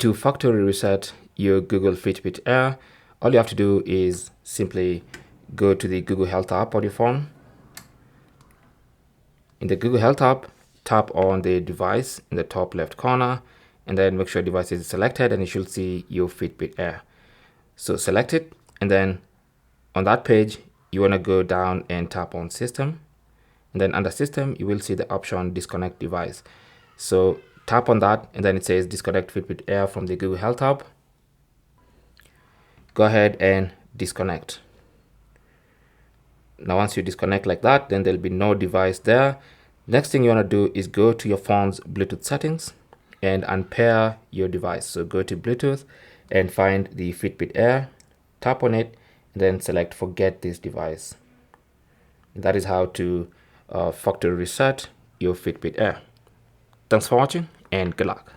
To factory reset your Google Fitbit Air, all you have to do is simply go to the Google Health app on your phone. In the Google Health app, tap on the device in the top left corner, and then make sure device is selected, and you should see your Fitbit Air. So select it, and then on that page, you want to go down and tap on System. And then under System, you will see the option Disconnect Device. So tap on that, and then it says Disconnect Fitbit Air from the Google Health app. Go ahead and disconnect. Now once you disconnect like that, then there'll be no device there. Next thing you want to do is go to your phone's Bluetooth settings and unpair your device. So go to Bluetooth and find the Fitbit Air, tap on it, and then select Forget this device. That is how to factory reset your Fitbit Air. Thanks for watching and good luck.